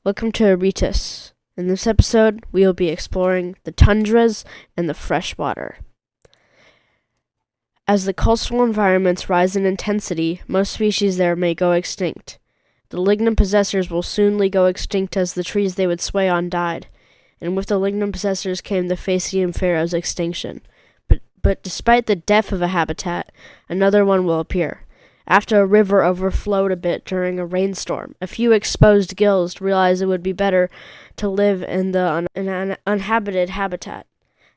Welcome to Aritas. In this episode, we will be exploring the tundras and the freshwater. As the coastal environments rise in intensity, most species there may go extinct. The lignum possessors will soonly go extinct as the trees they would sway on died, and with the lignum possessors came the Phacean pharaoh's extinction. But despite the death of a habitat, another one will appear. After a river overflowed a bit during a rainstorm, a few exposed gills realized it would be better to live in an uninhabited habitat.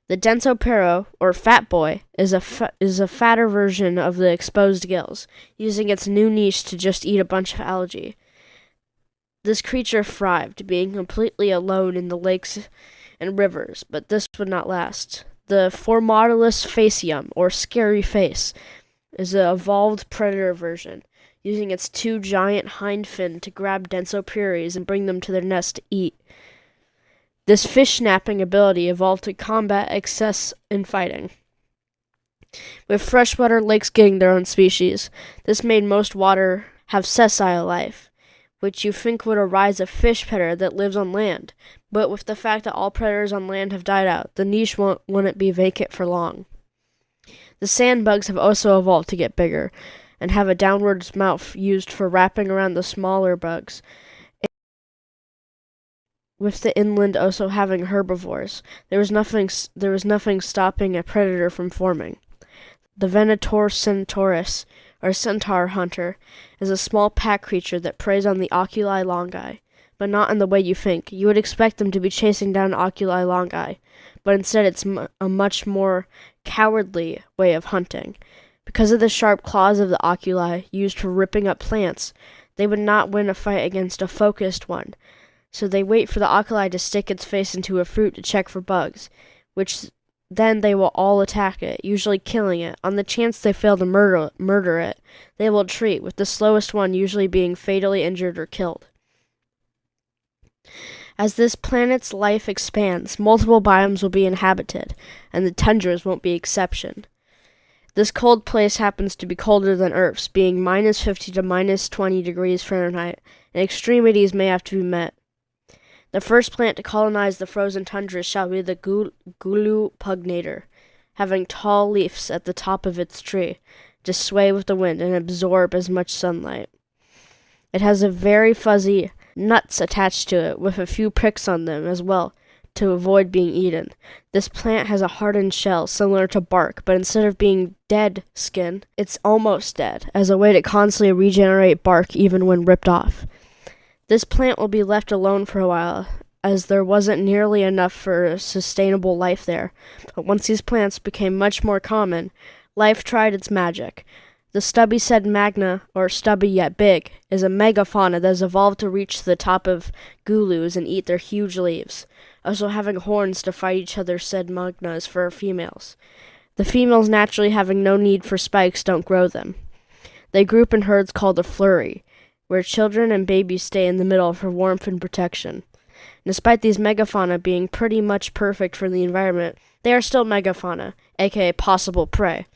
The densopero, or fat boy, is a fatter version of the exposed gills, using its new niche to just eat a bunch of algae. This creature thrived, being completely alone in the lakes and rivers, but this would not last. The formatilus facium, or scary face, is an evolved predator version, using its two giant hind fin to grab densoperes and bring them to their nest to eat. This fish-snapping ability evolved to combat excess in fighting. With freshwater lakes getting their own species, this made most water have sessile life, which you think would arise a fish predator that lives on land. But with the fact that all predators on land have died out, the niche wouldn't be vacant for long. The sand bugs have also evolved to get bigger, and have a downwards mouth used for wrapping around the smaller bugs, with the inland also having herbivores. There was nothing stopping a predator from forming. The venator centaurus, or centaur hunter, is a small pack creature that preys on the oculi longi, but not in the way you think. You would expect them to be chasing down oculi longi, but instead it's a much more cowardly way of hunting. Because of the sharp claws of the oculi used for ripping up plants, they would not win a fight against a focused one. So they wait for the oculi to stick its face into a fruit to check for bugs, which then they will all attack it, usually killing it. On the chance they fail to murder it, they will retreat, with the slowest one usually being fatally injured or killed. As this planet's life expands, multiple biomes will be inhabited, and the tundras won't be exception. This cold place happens to be colder than Earth's, being minus 50 to minus 20 degrees Fahrenheit, and extremities may have to be met. The first plant to colonize the frozen tundra shall be the gulu pugnator, having tall leaves at the top of its tree, to sway with the wind and absorb as much sunlight. It has a very fuzzy nuts attached to it, with a few pricks on them as well, to avoid being eaten. This plant has a hardened shell similar to bark, but instead of being dead skin, it's almost dead, as a way to constantly regenerate bark even when ripped off. This plant will be left alone for a while, as there wasn't nearly enough for a sustainable life there. But once these plants became much more common, life tried its magic. The stubby sed magna, or stubby yet big, is a megafauna that has evolved to reach to the top of gulus and eat their huge leaves, also having horns to fight each other's sed magnas for females. The females, naturally having no need for spikes, don't grow them. They group in herds called a flurry, where children and babies stay in the middle for warmth and protection. Despite these megafauna being pretty much perfect for the environment, they are still megafauna, aka possible prey.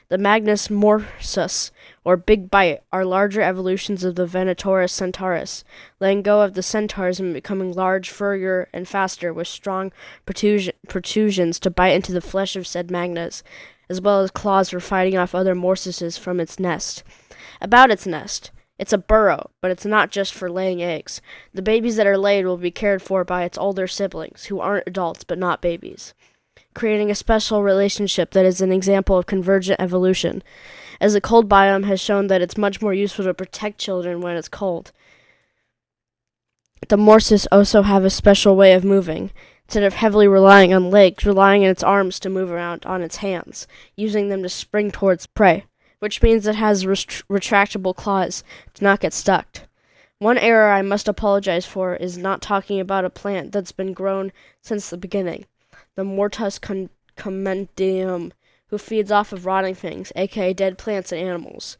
The Magnus morsus, or big bite, are larger evolutions of the Venator centaurus, letting go of the centaurs and becoming large, furrier, and faster, with strong protrusions to bite into the flesh of said Magnus, as well as claws for fighting off other morsuses from its nest. About its nest, it's a burrow, but it's not just for laying eggs. The babies that are laid will be cared for by its older siblings, who aren't adults but not babies, creating a special relationship that is an example of convergent evolution, as the cold biome has shown that it's much more useful to protect children when it's cold. The morses also have a special way of moving. Instead of heavily relying on legs, relying on its arms to move around on its hands, using them to spring towards prey, which means it has retractable claws to not get stuck. One error I must apologize for is not talking about a plant that's been grown since the beginning, the Mortus commendium, who feeds off of rotting things, aka dead plants and animals.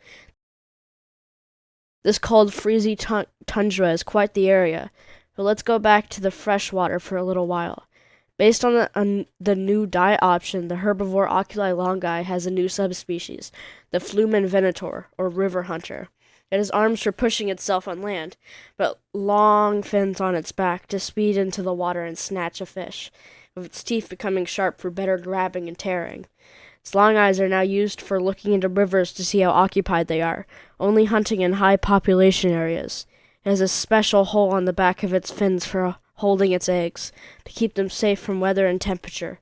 This cold, freezy tundra is quite the area, but let's go back to the freshwater for a little while. Based on the new diet option, the herbivore oculi longi has a new subspecies, the fluman venator, or river hunter. It has arms for pushing itself on land, but long fins on its back to speed into the water and snatch a fish, with its teeth becoming sharp for better grabbing and tearing. Its long eyes are now used for looking into rivers to see how occupied they are, only hunting in high population areas. It has a special hole on the back of its fins for holding its eggs, to keep them safe from weather and temperature.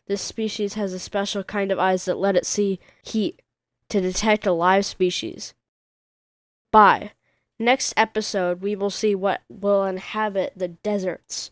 This species has a special kind of eyes that let it see heat to detect a live species. Bye. Next episode, we will see what will inhabit the deserts.